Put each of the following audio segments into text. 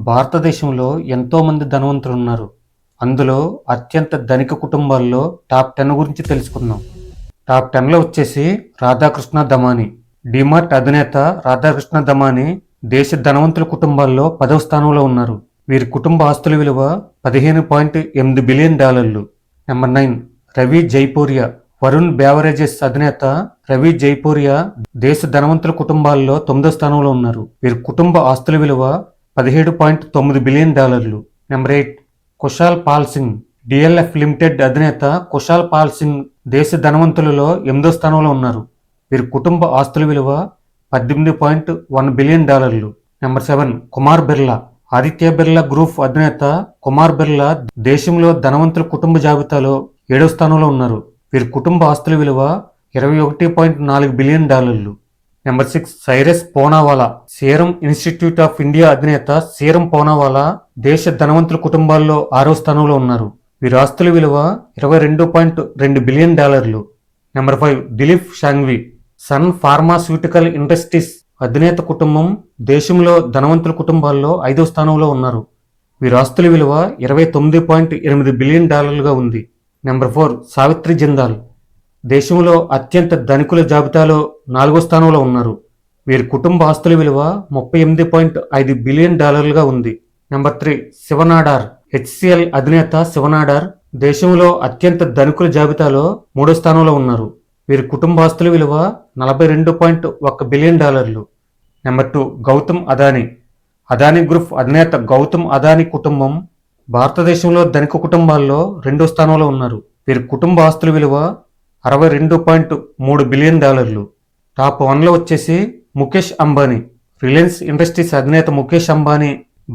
భారతదేశంలో ఎంతోమంది ధనవంతులు ఉన్నారు. అందులో అత్యంత ధనిక కుటుంబాల్లో టాప్ 10 గురించి తెలుసుకుందాం. టాప్ 10లో వచ్చేసి రాధాకృష్ణ దమానీ. డీమార్ట్ అధినేత రాధాకృష్ణ దమానీ దేశ ధనవంతుల కుటుంబాల్లో 10వ స్థానంలో ఉన్నారు. వీరి కుటుంబ ఆస్తుల విలువ $15.8 billion. Number 9 Ravi Jaipuria. Varun beverages అధినేత రవి జైపూరియా దేశ ధనవంతుల కుటుంబాల్లో 9వ స్థానంలో ఉన్నారు. వీరి కుటుంబ ఆస్తుల విలువ $17.9 billion. Number 8 Kushal Pal Singh. DLF limited అధినేత కుషాల్ పాల్ సింగ్ దేశ ధనవంతులలో 8వ స్థానంలో ఉన్నారు. వీరి కుటుంబ ఆస్తుల విలువ $18.1 billion. Number 7 Kumar Birla. Aditya Birla group అధినేత కుమార్ బిర్లా దేశంలో ధనవంతుల కుటుంబ జాబితాలో 7వ స్థానంలో ఉన్నారు. వీరి కుటుంబ ఆస్తుల విలువ $21.4 billion. Number 6 Cyrus Poonawalla. Serum institute of India అధినేత సీరం పూనావాలా దేశ ధనవంతుల కుటుంబాల్లో 6వ స్థానంలో ఉన్నారు. వీరి ఆస్తుల విలువ $22.2 billion. Number 5 Dilip Shanghvi. Sun pharmaceutical industries అధినేత కుటుంబం దేశంలో ధనవంతుల కుటుంబాల్లో 5వ స్థానంలో ఉన్నారు. వీరి ఆస్తుల విలువ $29.8 బిలియన్ ఉంది. నెంబర్ 4 సావిత్రి జిందాల్. దేశంలో అత్యంత ధనికుల జాబితాలో 4వ స్థానంలో ఉన్నారు. వీరి కుటుంబ ఆస్తుల విలువ $38.5 బిలియన్ ఉంది. నెంబర్ 3 శివనాడార్. హెచ్సిఎల్ అధినేత శివనాడార్ దేశంలో అత్యంత ధనికుల జాబితాలో 3వ స్థానంలో ఉన్నారు. వీరి కుటుంబ ఆస్తుల విలువ $42.1 billion. Number 2 Gautam Adani. Adani group అధినేత గౌతమ్ అదానీ కుటుంబం భారతదేశంలో ధనిక కుటుంబాల్లో 2వ స్థానంలో ఉన్నారు. వీరి కుటుంబ ఆస్తుల విలువ $62.3 బిలియన్. టాప్ 1లో వచ్చేసి ముఖేష్ అంబానీ. రిలయన్స్ ఇండస్ట్రీస్ అధినేత ముఖేష్ అంబానీ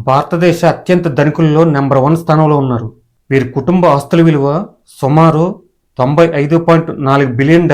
భారతదేశ అత్యంత ధనికుల్లో నెంబర్ 1 స్థానంలో ఉన్నారు. వీరి కుటుంబ ఆస్తుల విలువ సుమారు $95.4 బిలియన్.